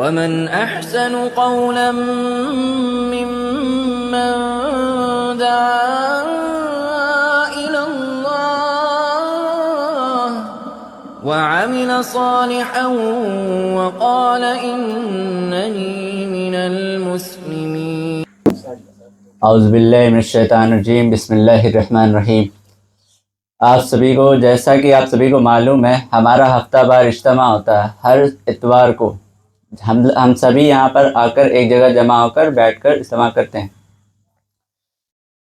ومن أحسن قولا ممن دعا إلى الله وعمل صالحا وقال إنني من المسلمين. اعوذ باللہ من الشیطان الرجیم. بسم اللہ الرحمن الرحیم. آپ سبھی کو، جیسا کہ آپ سبھی کو معلوم ہے، ہمارا ہفتہ وار اجتماع ہوتا ہے ہر اتوار کو. ہم سبھی یہاں پر آ کر ایک جگہ جمع ہو کر بیٹھ کر اجتماع کرتے ہیں.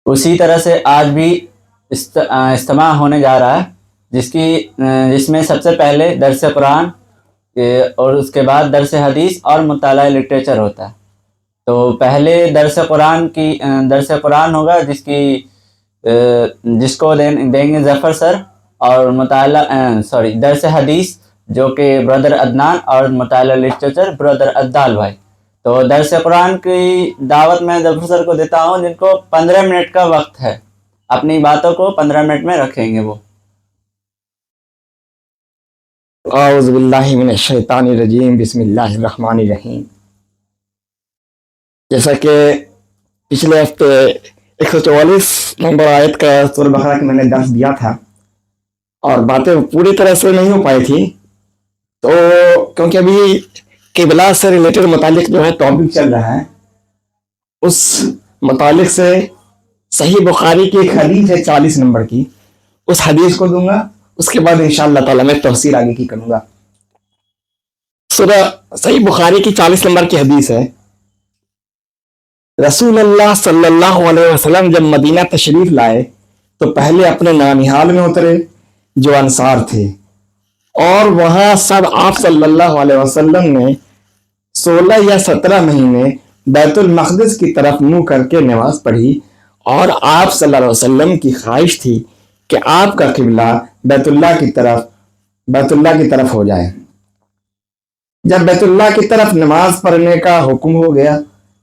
اسی طرح سے آج بھی اجتماع ہونے جا رہا ہے، جس میں سب سے پہلے درس قرآن اور اس کے بعد درس حدیث اور مطالعہ لٹریچر ہوتا ہے. تو پہلے درس قرآن ہوگا جس کو دیں گے ظفر سر، اور درس حدیث جو کہ بردر عدنان، اور مطالعہ لٹریچر بردر عدال بھائی. تو درس قرآن کی دعوت میں ظفر سر کو دیتا ہوں، جن کو 15 منٹ کا وقت ہے. اپنی باتوں کو 15 منٹ میں رکھیں گے وہ. اعوذ باللہ من الشیطان الرجیم. بسم اللہ الرحمن الرحیم. جیسا کہ پچھلے ہفتے 144 نمبر آیت کا سورہ بقرہ کی میں نے درس دیا تھا، اور باتیں پوری طرح سے نہیں ہو پائی تھی، تو کیونکہ ابھی قبلہ سے ریلیٹڈ متعلق جو ہے ٹاپک چل رہا ہے، اس متعلق سے صحیح بخاری کی ایک حدیث ہے 40 نمبر کی، اس حدیث کو دوں گا. اس کے بعد انشاءاللہ تعالیٰ میں تفسیر آگے کی کروں گا. سورہ صحیح بخاری کی 40 نمبر کی حدیث ہے. رسول اللہ صلی اللہ علیہ وسلم جب مدینہ تشریف لائے تو پہلے اپنے نانیہال میں اترے جو انصار تھے، اور وہاں سب آپ صلی اللہ علیہ وسلم نے 16 یا 17 مہینے بیت المقدس کی طرف منہ کر کے نماز پڑھی، اور آپ صلی اللہ علیہ وسلم کی خواہش تھی کہ آپ کا قبلہ بیت اللہ کی طرف ہو جائے. جب بیت اللہ کی طرف نماز پڑھنے کا حکم ہو گیا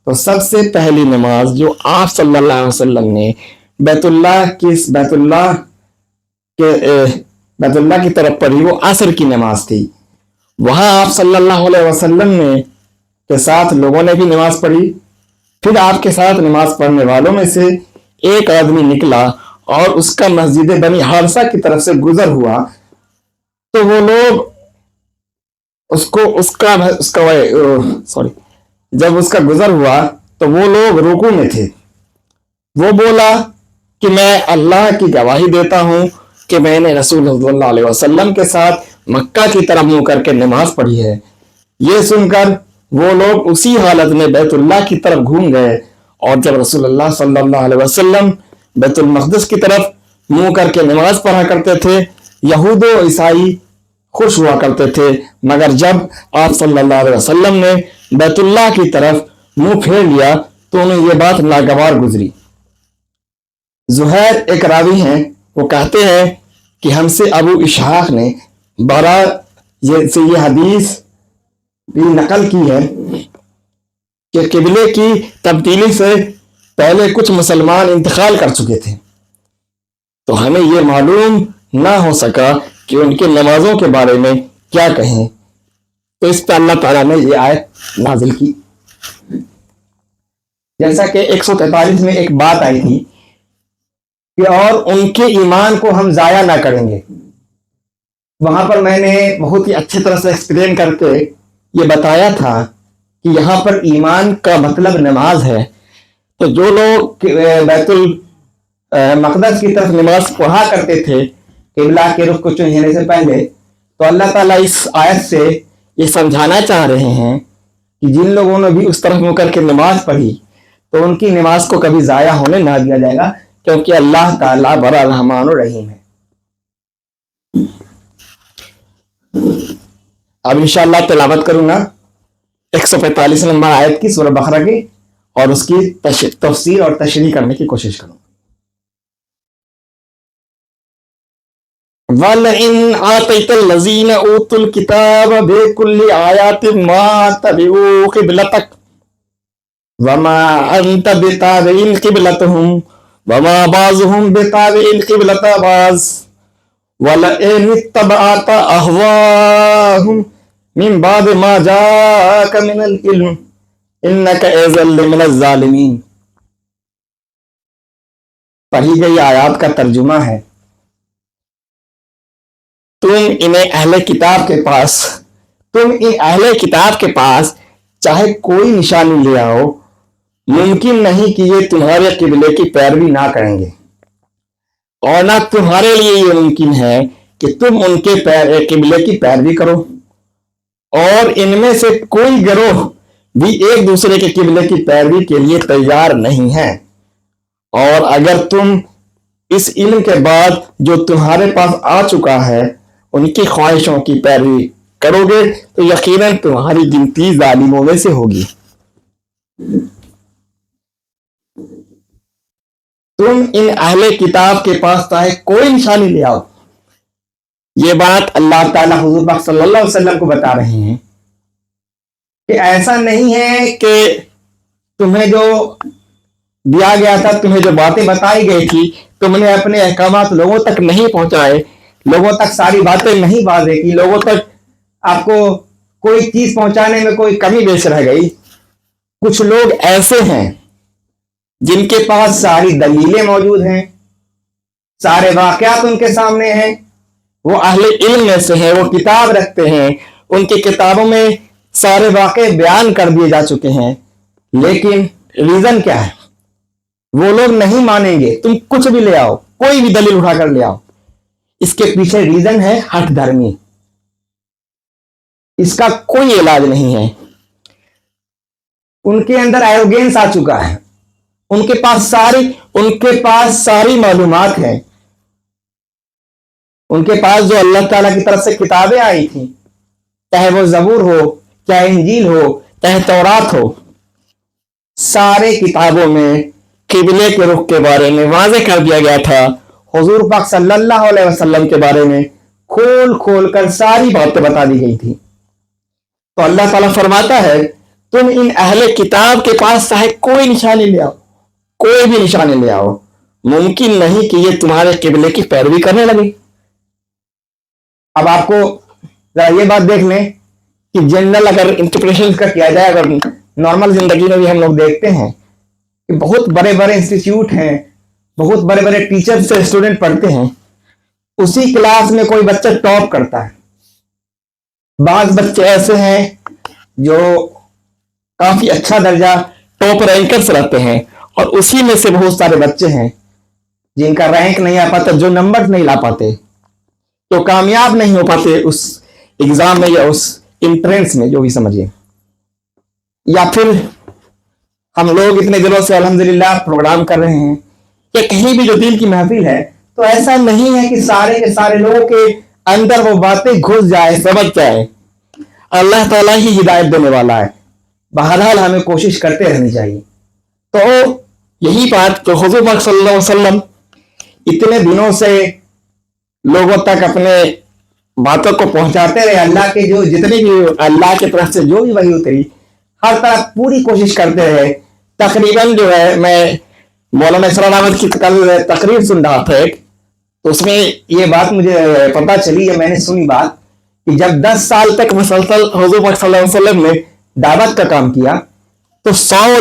تو سب سے پہلی نماز جو آپ صلی اللہ علیہ وسلم نے بیت اللہ کی طرف پڑھی وہ عصر کی نماز تھی. وہاں آپ صلی اللہ علیہ وسلم کے ساتھ لوگوں نے بھی نماز پڑھی. پھر آپ کے ساتھ نماز پڑھنے والوں میں سے ایک آدمی نکلا اور اس کا مسجد بنی حارثہ کی طرف سے گزر ہوا، تو وہ لوگ جب اس کا گزر ہوا تو وہ لوگ رکوع میں تھے. وہ بولا کہ میں اللہ کی گواہی دیتا ہوں کہ میں نے رسول اللہ علیہ وسلم کے ساتھ مکہ کی طرف منہ کر کے نماز پڑھی ہے. یہ سن کر وہ لوگ اسی حالت میں بیت اللہ کی طرف گھوم گئے، اور جب رسول اللہ صلی اللہ علیہ وسلم بیت المقدس کی طرف منہ کر کے نماز پڑھا کرتے تھے، یہود و عیسائی خوش ہوا کرتے تھے، مگر جب آپ صلی اللہ علیہ وسلم نے بیت اللہ کی طرف منہ پھیر لیا تو انہیں یہ بات ناگوار گزری. زہیر ایک راوی ہیں، وہ کہتے ہیں کہ ہم سے ابو اسحاق نے یہ حدیث بھی نقل کی ہے کہ قبلے کی تبدیلی سے پہلے کچھ مسلمان انتقال کر چکے تھے، تو ہمیں یہ معلوم نہ ہو سکا کہ ان کی نمازوں کے بارے میں کیا کہیں. تو اس پہ اللہ تعالیٰ نے یہ آیت نازل کی. جیسا کہ 143 میں ایک بات آئی تھی کہ اور ان کے ایمان کو ہم ضائع نہ کریں گے. وہاں پر میں نے بہت ہی اچھی طرح سے ایکسپلین کر کے یہ بتایا تھا کہ یہاں پر ایمان کا مطلب نماز ہے. تو جو لوگ بیت المقدس کی طرف نماز پڑھا کرتے تھے قبلہ کے رخ کو چننے سے پہلے، تو اللہ تعالیٰ اس آیت سے یہ سمجھانا چاہ رہے ہیں کہ جن لوگوں نے بھی اس طرف منہ کر کے نماز پڑھی تو ان کی نماز کو کبھی ضائع ہونے نہ دیا جائے گا، کیونکہ اللہ تعالیٰ بڑا رحمان و رحیم ہے. اب انشاءاللہ تلاوت کروں گا 145 نمبر آیت کی سورہ بقرہ کی، اور اس کی تفسیر اور تشریح کرنے کی کوشش کروں. وَلَئِنْ آتَيْتَ الَّذِينَ أُوتُوا الْكِتَابَ بِكُلِّ آيَاتٍ مَا تَبِعُوا قِبْلَتَكَ وَمَا أَنْتَ بِتَابِعٍ قِبْلَتَهُمْ وَمَا بَعْضُهُمْ بِتَابِعٍ قِبْلَةَ بَعْضٍ وَلَئِنِ اتَّبَعْتَ أَهْوَاءَهُمْ मिन बाद मा जाका मिनल इल्म इन्नका इज़ल लिमिनज़ ज़ालिमीन। पढ़ी गई आयत का तर्जुमा है, तुम इन अहले किताब के पास चाहे कोई निशानी ले आओ, मुमकिन नहीं कि ये तुम्हारे किबले की पैरवी ना करेंगे, और ना तुम्हारे लिए ये मुमकिन है कि तुम उनके किबले की पैरवी करो, और इनमें से कोई गिरोह भी एक दूसरे के किबले की पैरवी के लिए तैयार नहीं है। और अगर तुम इस इल्म के बाद जो तुम्हारे पास आ चुका है उनकी ख्वाहिशों की पैरवी करोगे तो यकीनन तुम्हारी गिनती जालिमों में से होगी। तुम इन अहले किताब के पास चाहे कोई निशानी ले आओ, ये बात अल्लाह ताला हुजूर पाक सल्लल्लाहु अलैहि वसल्लम को बता रहे हैं कि ऐसा नहीं है कि तुम्हें जो दिया गया था, तुम्हें जो बातें बताई गई थी, तुमने अपने अहकामात लोगों तक नहीं पहुंचाए, लोगों तक सारी बातें नहीं वाज़ेह की, लोगों तक आपको कोई चीज पहुंचाने में कोई कमी बेश रह गई। कुछ लोग ऐसे हैं जिनके पास सारी दलीलें मौजूद हैं, सारे वाक़यात उनके सामने हैं, वो अहले इल्म में से हैं, वो किताब रखते हैं, उनकी किताबों में सारे वाक़े बयान कर दिए जा चुके हैं, लेकिन रीजन क्या है? वो लोग नहीं मानेंगे। तुम कुछ भी ले आओ, कोई भी दलील उठाकर ले आओ, इसके पीछे रीजन है हठ धर्मी, इसका कोई इलाज नहीं है। उनके अंदर एरोगेंस आ चुका है, उनके पास सारी मालूमात है, उनके पास जो अल्लाह ताला की तरफ से किताबें आई थी, चाहे वो ज़बूर हो, चाहे इंजील हो, चाहे तौरात हो, सारे किताबों में किबले के रुख के बारे में वाज़ेह कर दिया गया था। हुजूर पाक सल्लल्लाहु अलैहि वसल्लम के बारे में खोल खोल कर सारी बातें बता दी गई थी। तो अल्लाह ताला फरमाता है, तुम इन अहले किताब के पास चाहे कोई निशानी ले आओ, कोई भी निशानी ले आओ, मुमकिन नहीं कि ये तुम्हारे किबले की पैरवी करने लगे। अब आपको जरा ये बात देख लें कि जनरल अगर इंटरप्रिटेशन का किया जाए, अगर नॉर्मल जिंदगी में भी हम लोग देखते हैं कि बहुत बड़े बड़े इंस्टीट्यूट हैं, बहुत बड़े बड़े टीचर से स्टूडेंट पढ़ते हैं, उसी क्लास में कोई बच्चा टॉप करता है, बाज बच्चे ऐसे हैं जो काफी अच्छा दर्जा टॉप रैंकर्स रहते हैं, और उसी में से बहुत सारे बच्चे हैं जिनका रैंक नहीं आ पाता, जो नंबर नहीं ला पाते, तो कामयाब नहीं हो पाते उस एग्जाम में या उस एंट्रेंस में, जो भी समझिए। या फिर हम लोग इतने दिनों से अल्हम्दुलिल्लाह प्रोग्राम कर रहे हैं कि कहीं भी जो दिल की महफिल है, तो ऐसा नहीं है कि सारे के सारे लोगों के अंदर वो बातें घुस जाए, समझ जाए। अल्लाह ताला ही हिदायत देने वाला है। बहरहाल हमें कोशिश करते रहनी चाहिए। तो यही बात तो हुजूर पाक सल्लल्लाहु अलैहि वसल्लम इतने दिनों से लोगों तक अपने बातों को पहुंचाते रहे, अल्लाह के जो जितनी भी अल्लाह की तरफ से जो भी वही उतरी, हर तरह पूरी कोशिश करते रहे। तकरीबन जो है, मैं मौलाना इसरार अहमद की कल तकरीर सुन रहा था एक, तो उसमें ये बात मुझे पता चली, या मैंने सुनी बात, कि जब 10 साल तक मुसलसल हुजूर पाक सल्लल्लाहु अलैहि वसल्लम ने दावत का काम किया, तो 100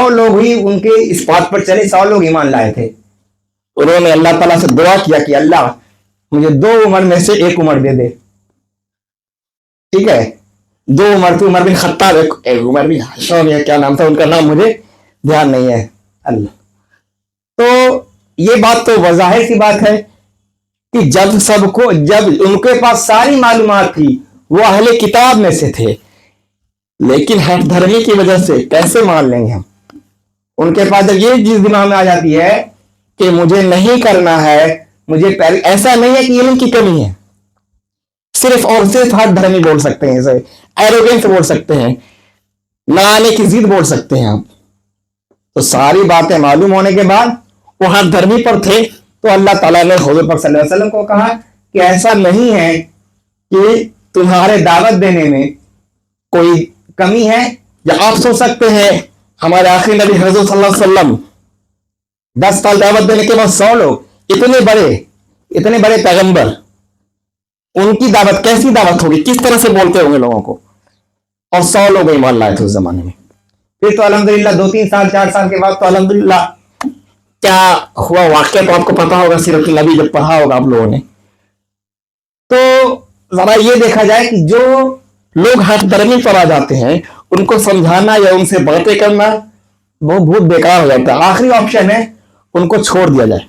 लोग ही उनके इस बात पर चले, 100 लोग ईमान लाए थे। उन्होंने अल्लाह ताला से दुआ किया कि अल्लाह मुझे 2 उमर में से एक उमर दे दे, ठीक है, 2 उमर थी, उमर बिन खत्ताब, उमर बिन हशम, क्या नाम था उनका, नाम मुझे ध्यान नहीं है। अल्लाह, तो ये बात तो वज़ाहिर सी बात है कि जब उनके पास सारी मालूमात थी, वो अहले किताब में से थे, लेकिन हठ धर्मी की वजह से कैसे मान लेंगे हम? उनके पास जब ये चीज दिमाग में आ जाती है कि मुझे नहीं करना है, मुझे पहले, ऐसा नहीं है कि इल्म की कमी है, सिर्फ और सिर्फ हठ धर्मी बोल सकते हैं, इसे एरोगेंस बोल सकते हैं, ना आने की जिद बोल सकते हैं आप। तो सारी बातें मालूम होने के बाद वो हठ धर्मी पर थे, तो अल्लाह ताला ने हुजूर पाक सल्लल्लाहु अलैहि वसल्लम को कहा कि ऐसा नहीं है कि तुम्हारे दावत देने में कोई कमी है, या आप सोच सकते हैं हमारे आखिरी नबी हज़रत सल्लल्लाहु अलैहि वसल्लम 10 साल दावत देने के बाद 100 लोग, इतने बड़े पैगंबर, उनकी दावत कैसी दावत होगी, किस तरह से बोलते होंगे लोगों को, और 100 लोग ईमान लाए थे उस जमाने में। फिर तो अल्हम्दुलिल्लाह 2-3 साल 4 साल के बाद तो अल्हम्दुलिल्लाह क्या हुआ वाक्य तो आपको पता होगा, सीरत नबी जब पढ़ा होगा आप लोगों ने। तो जरा ये देखा जाए कि जो लोग हर धर्मी पर आ जाते हैं उनको समझाना या उनसे बातें करना वो बहुत बेकार हो जाता है। आखिरी ऑप्शन है उनको छोड़ दिया जाए,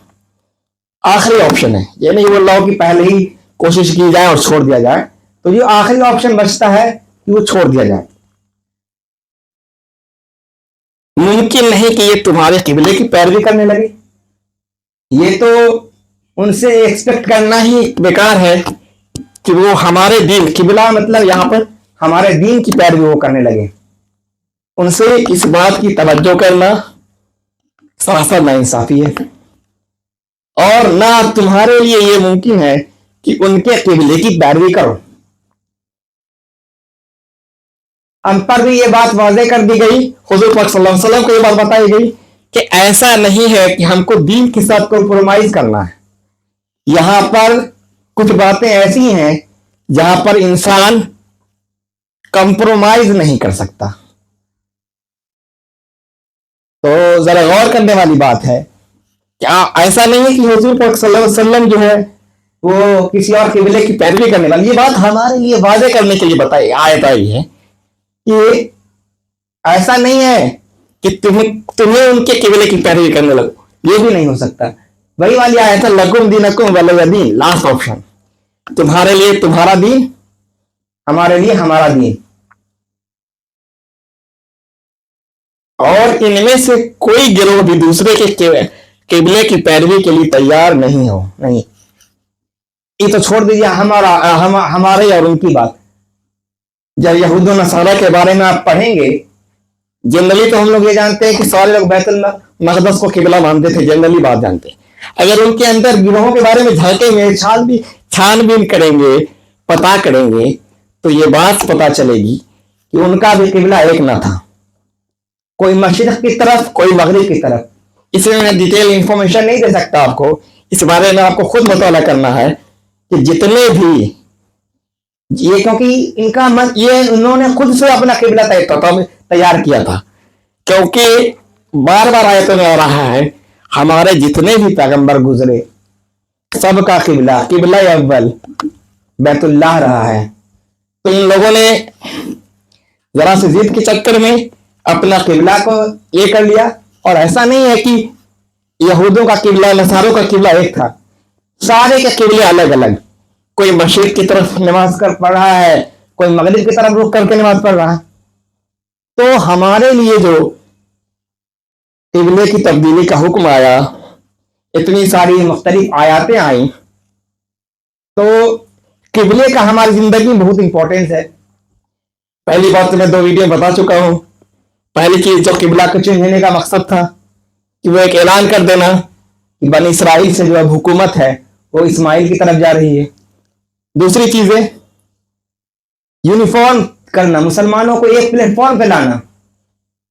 आखिरी ऑप्शन है। ये नहीं बोल रहा हूं कि पहले ही कोशिश की जाए और छोड़ दिया जाए, तो जो आखिरी ऑप्शन बचता है कि वो छोड़ दिया जाए। मुमकिन नहीं कि ये तुम्हारे किबले की पैरवी करने लगे, ये तो उनसे एक्सपेक्ट करना ही बेकार है कि वो हमारे दीन, किबला मतलब यहां पर हमारे दीन की पैरवी वो करने लगे। उनसे इस बात की तवज्जो करना सरासर नाइंसाफी है, और ना तुम्हारे लिए ये मुमकिन है कि उनके किबले की पैरवी करो। हम पर भी ये बात वाज़ेह कर दी गई, हुज़ूर पाक सल्लल्लाहु अलैहि वसल्लम को ये बात बताई गई कि ऐसा नहीं है कि हमको दीन के साथ कॉम्प्रोमाइज करना है। यहां पर कुछ बातें ऐसी हैं जहां पर इंसान कॉम्प्रोमाइज नहीं कर सकता। तो जरा गौर करने वाली बात है, क्या ऐसा नहीं है कि हुज़ूर पाक सल्लल्लाहु अलैहि वसल्लम जो है वो किसी और किबले की पैरवी करने वाली, ये बात हमारे लिए वाज़ेह करने के लिए बताई आयत आई है कि ऐसा नहीं है कि तुम्हें उनके किबले की पैरवी करने लगो, ये भी नहीं हो सकता। वही वाली आयत है लकुम दीनकुम वलिय दीन, लास्ट ऑप्शन, तुम्हारे लिए तुम्हारा दीन, हमारे लिए हमारा दीन। और इनमें से कोई गिरोह भी दूसरे के किबले की पैरवी के लिए तैयार नहीं हो, नहीं। ये तो छोड़ दीजिए हमारे और उनकी बात। जब यहूद नसारा के बारे में आप पढ़ेंगे, जनरली तो हम लोग ये जानते हैं कि सारे लोग बैतुल मक़दस को किबला मानते थे, जनरली बात जानते हैं। अगर उनके अंदर गिरोहों के बारे में झांकेंगे, छानबीन करेंगे, पता करेंगे, तो ये बात पता चलेगी कि उनका भी किबला एक ना था, कोई मशरिक़ की तरफ, कोई मगरिब की तरफ। इसमें मैं डिटेल इंफॉर्मेशन नहीं दे सकता आपको, इस बारे में आपको खुद मुताला करना है कि जितने भी ये, क्योंकि इनका ये उन्होंने खुद से अपना किबला तैयार किया था, क्योंकि बार बार आयतों में आ रहा है हमारे जितने भी पैगंबर गुजरे सबका किबला अव्वल बैतुल्लाह रहा है। तो इन लोगों ने जरा से जिद के चक्कर में अपना किबला को ये कर लिया। और ऐसा नहीं है कि यहूदों का किबला नसारों का किबला एक था, सारे के किबले अलग अलग। कोई मशरिक की तरफ नमाज कर पढ़ रहा है, कोई मगरिब की तरफ रुख करके नमाज पढ़ रहा है। तो हमारे लिए जो किबले की तब्दीली का हुक्म आया, इतनी सारी मुख्तलिफ आयातें आई, तो किबले का हमारी जिंदगी में बहुत इंपॉर्टेंस है। पहली बात तो मैं 2 वीडियो बता चुका हूं। पहली चीज जो किबला को चुनने का मकसद था कि वो एक ऐलान कर देना कि बनी इसराइल से जो अब हुकूमत है वो इस्माइल की तरफ जा रही है। दूसरी चीज है यूनिफॉर्म करना, मुसलमानों को एक प्लेटफॉर्म पे लाना।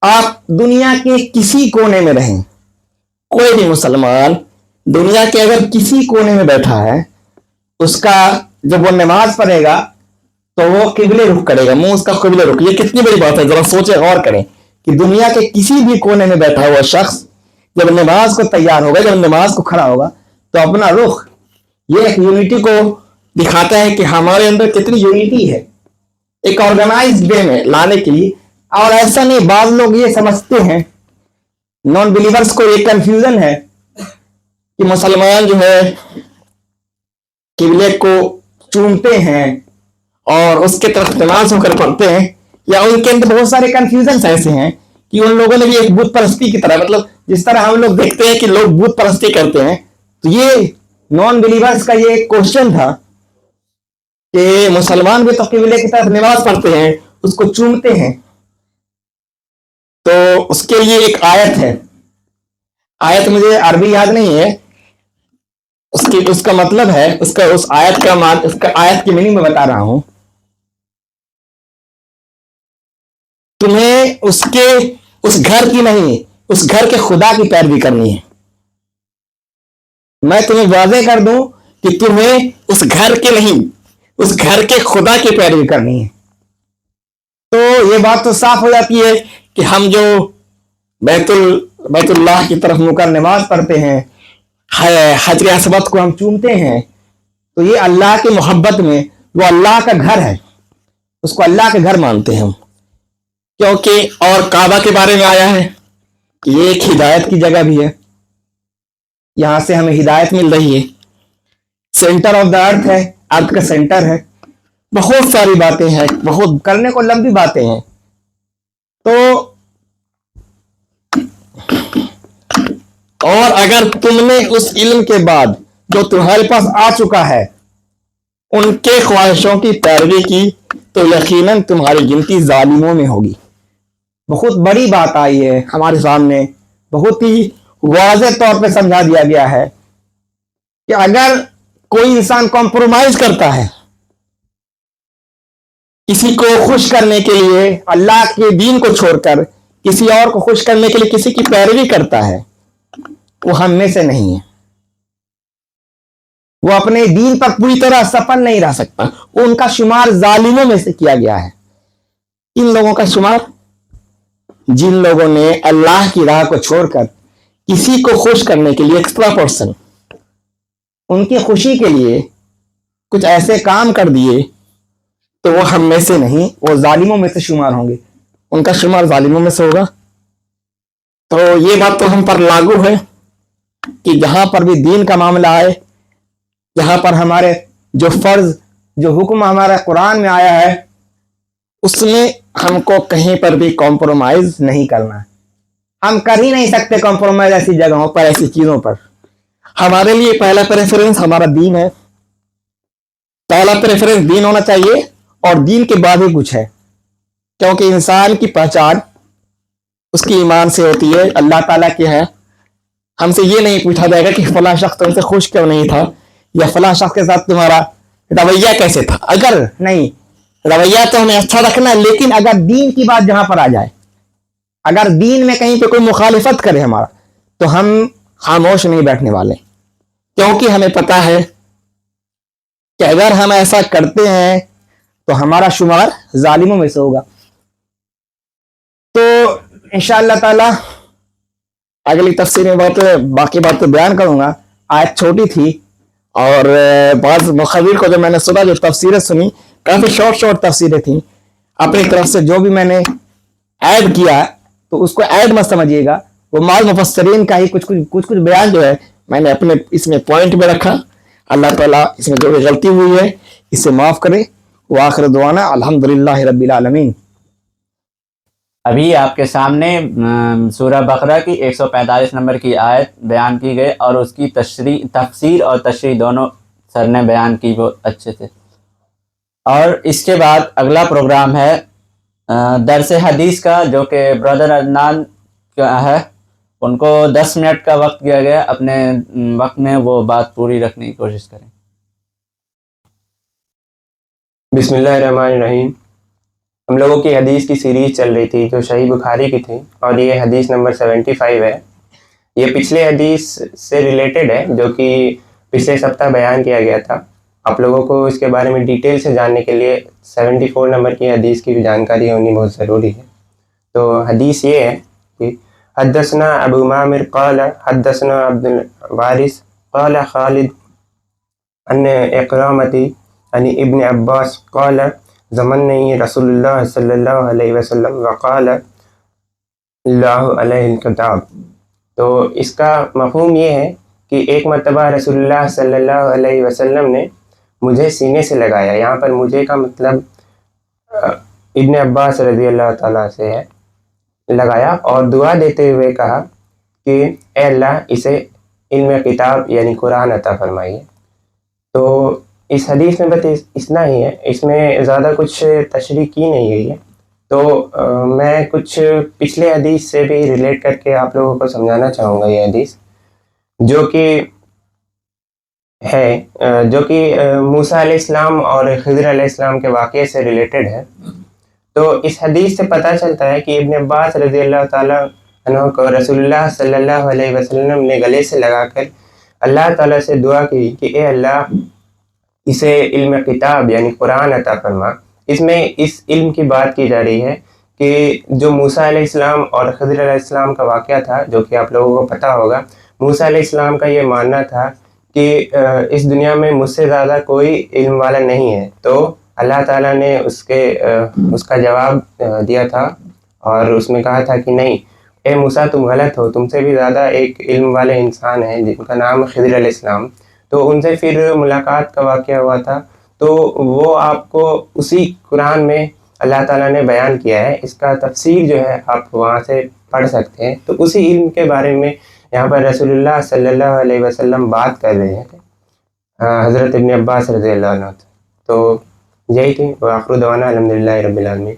आप दुनिया के किसी कोने में रहें, कोई भी मुसलमान दुनिया के अगर किसी कोने में बैठा है, उसका जब वो नमाज पढ़ेगा तो वो किबले रुख करेगा, मुंह उसका किबले रुख। ये कितनी बड़ी बात है, जरा सोचे गौर करें कि दुनिया के किसी भी कोने में बैठा हुआ शख्स जब नमाज को तैयार होगा, जब नमाज को खड़ा होगा, तो अपना रुख, ये एक यूनिटी को दिखाता है कि हमारे अंदर कितनी यूनिटी है, एक ऑर्गेनाइज वे में लाने के लिए। और ऐसा नहीं, बाज लोग ये समझते हैं, नॉन बिलीवर्स को एक कंफ्यूजन है कि मुसलमान जो है किबले को चूमते हैं और उसके तरफ नमाज होकर पढ़ते हैं, या उनके अंदर बहुत सारे कंफ्यूजन ऐसे हैं कि उन लोगों ने भी एक बुत परस्ती की तरह, मतलब जिस तरह हम लोग देखते हैं कि लोग बुत परस्ती करते हैं, तो ये नॉन बिलीवर्स का ये क्वेश्चन था कि मुसलमान भी तो किबले की तरफ नमाज पढ़ते हैं, उसको चूमते हैं। तो उसके लिए एक आयत है, आयत मुझे अरबी याद नहीं है, उसका मतलब है, उस आयत की मीनिंग में बता रहा हूं। तुम्हें उस घर की नहीं, उस घर के खुदा की पैरवी करनी है। मैं तुम्हें वाज़ेह कर दूं कि तुम्हें उस घर के नहीं, उस घर के खुदा की पैरवी करनी है। तो ये बात तो साफ हो जाती है कि हम जो बैतुल्लाह की तरफ मुकर नमाज पढ़ते हैं, हजर असवद को हम चूमते हैं, तो ये अल्लाह की मोहब्बत में वो अल्लाह का घर है, उसको अल्लाह का घर मानते हैं हम। क्योंकि और काबा के बारे में आया है कि ये एक हिदायत की जगह भी है, यहां से हमें हिदायत मिल रही है, सेंटर ऑफ द अर्थ है, अर्थ का सेंटर है। बहुत सारी बातें हैं, बहुत करने को लंबी बातें हैं। तो और अगर तुमने उस इल्म के बाद जो तुम्हारे पास आ चुका है उनके ख्वाहिशों की पैरवी की तो यकीनन तुम्हारी गिनती जालिमों में होगी। बहुत बड़ी बात आई है हमारे सामने, बहुत ही वाज़ेह तौर पे समझा दिया गया है कि अगर कोई इंसान कॉम्प्रोमाइज करता है किसी को खुश करने के लिए, अल्लाह के दीन को छोड़कर किसी और को खुश करने के लिए किसी की पैरवी करता है, वो हम में से नहीं है, वो अपने दीन पर पूरी तरह सफल नहीं रह सकता। वो उनका शुमार जालिमों में से किया गया है। इन लोगों का शुमार जिन लोगों ने अल्लाह की राह को छोड़कर किसी को खुश करने के लिए एक्स्ट्रा पर्सन उनकी खुशी के लिए कुछ ऐसे काम कर दिए, तो वो हम में से नहीं, वो जालिमों में से शुमार होंगे, उनका शुमार जालिमों में से होगा। तो ये बात तो हम पर लागू है कि जहां पर भी दीन का मामला आए, जहां पर हमारे जो फर्ज, जो हुक्म हमारा कुरान में आया है, उसमें हमको कहीं पर भी कॉम्प्रोमाइज नहीं करना है। हम कर ही नहीं सकते कॉम्प्रोमाइज ऐसी जगहों पर, ऐसी चीजों पर। हमारे लिए पहला प्रेफरेंस हमारा दीन है, पहला प्रेफरेंस दीन होना चाहिए, और दीन के बाद ही कुछ है। क्योंकि इंसान की पहचान उसकी ईमान से होती है, अल्लाह ताला की है। हमसे ये नहीं पूछा जाएगा कि फला शख्स तुमसे खुश क्यों नहीं था, या फला शख्स के साथ तुम्हारा रवैया कैसे था। अगर नहीं, रवैया तो हमें अच्छा रखना है, लेकिन अगर दीन की बात जहां पर आ जाए, अगर दीन में कहीं पे कोई मुखालिफत करे हमारा, तो हम खामोश नहीं बैठने वाले। क्योंकि हमें पता है कि अगर हम ऐसा करते हैं तो हमारा शुमार जालिमों में से होगा। तो इंशाअल्लाह ताला अगली तफसीर में बाकी बात तो बयान करूंगा। आयत छोटी थी, और बाज़ मुखर्रिर को जो मैंने सुना, जो तफसीरें सुनी, काफी शॉर्ट तफसीरें थी। अपनी तरफ से जो भी मैंने ऐड किया तो उसको ऐड मत समझिएगा, वो माल मुफस्सरीन का ही कुछ बयान जो है मैंने अपने इसमें पॉइंट में रखा। अल्लाह ताला इसमें जो भी गलती हुई है इसे माफ करे। व आखिर दुआना अल्हम्दुलिल्लाहि रब्बिल आलमीन। अभी आपके सामने सूरह बकरा की 145 नंबर की आयत बयान की गई, और उसकी तफसीर और तशरीह दोनों सर ने बयान की बहुत अच्छे से। और इसके बाद अगला प्रोग्राम है दरस हदीस का, जो कि ब्रदर अदनान का है। उनको 10 मिनट का वक्त दिया गया, अपने वक्त में वो बात पूरी रखने की कोशिश करें। बिस्मिल्लाहिर्रहमानिर्रहीम। हम लोगों की हदीस की सीरीज चल रही थी जो सही बुखारी की थी, और ये हदीस नंबर 75 है। ये पिछले हदीस से रिलेटेड है जो कि पिछले सप्ताह बयान किया गया था। आप लोगों को इसके बारे में डिटेल से जानने के लिए 74 नंबर की हदीस की भी जानकारी होनी बहुत ज़रूरी है। तो हदीस ये है कि हद्दसना अबू मामिर क़ाल हद्दसना अब्दुल वारिस क़ाल खालिद अन्ने इक़रामती यानी इब्न अब्बास क़ाल ज़मन्नी रसूलुल्लाह सल्लल्लाहु अलैहि वसल्लम वक़ाल अल्लाहु अलैहिल किताब। तो इसका मफ़हूम ये है कि एक मरतबा रसूलुल्लाह सल्लल्लाहु अलैहि वसल्लम ने मुझे सीने से लगाया। यहाँ पर मुझे का मतलब इब्न अब्बास रज़ी अल्लाह ताला से है, लगाया और दुआ देते हुए कहा कि ए अल्लाह इसे इल्म किताब यानी कुरान अता फरमाइए। तो इस हदीस में बस इतना ही है, इसमें ज़्यादा कुछ तशरीह की नहीं गई है। तो मैं कुछ पिछले हदीस से भी रिलेट करके आप लोगों को समझाना चाहूँगा। ये हदीस जो कि मूसा अलैहिस्सलाम और खिज़र अलैहिस्सलाम के वाक़े से रिलेटेड है। तो इस हदीस से पता चलता है कि इब्न अब्बास रज़ी अल्लाह ताला अन्हु को रसूलुल्लाह सल्लल्लाहु अलैहि वसल्लम ने गले से लगाकर अल्लाह ताला से दुआ की कि ए अल्लाह اسے علم کتاب یعنی قرآن عطا فرما۔ اس میں اس علم کی بات کی جا رہی ہے کہ جو موسیٰ علیہ السلام اور خضر علیہ السلام کا واقعہ تھا، جو کہ آپ لوگوں کو پتہ ہوگا، موسیٰ علیہ السلام کا یہ ماننا تھا کہ اس دنیا میں مجھ سے زیادہ کوئی علم والا نہیں ہے، تو اللہ تعالیٰ نے اس کا جواب دیا تھا اور اس میں کہا تھا کہ نہیں اے موسیٰ تم غلط ہو، تم سے بھی زیادہ ایک علم والے انسان ہیں جن کا نام خضر علیہ السلام۔ تو ان سے پھر ملاقات کا واقعہ ہوا تھا، تو وہ آپ کو اسی قرآن میں اللہ تعالیٰ نے بیان کیا ہے، اس کا تفسیر جو ہے آپ وہاں سے پڑھ سکتے ہیں۔ تو اسی علم کے بارے میں یہاں پر رسول اللہ صلی اللہ علیہ وسلم بات کر رہے ہیں حضرت ابن عباس رضی اللہ عنہ۔ تو یہی تھی، وآخر دعوانا الحمدللہ رب العالمین۔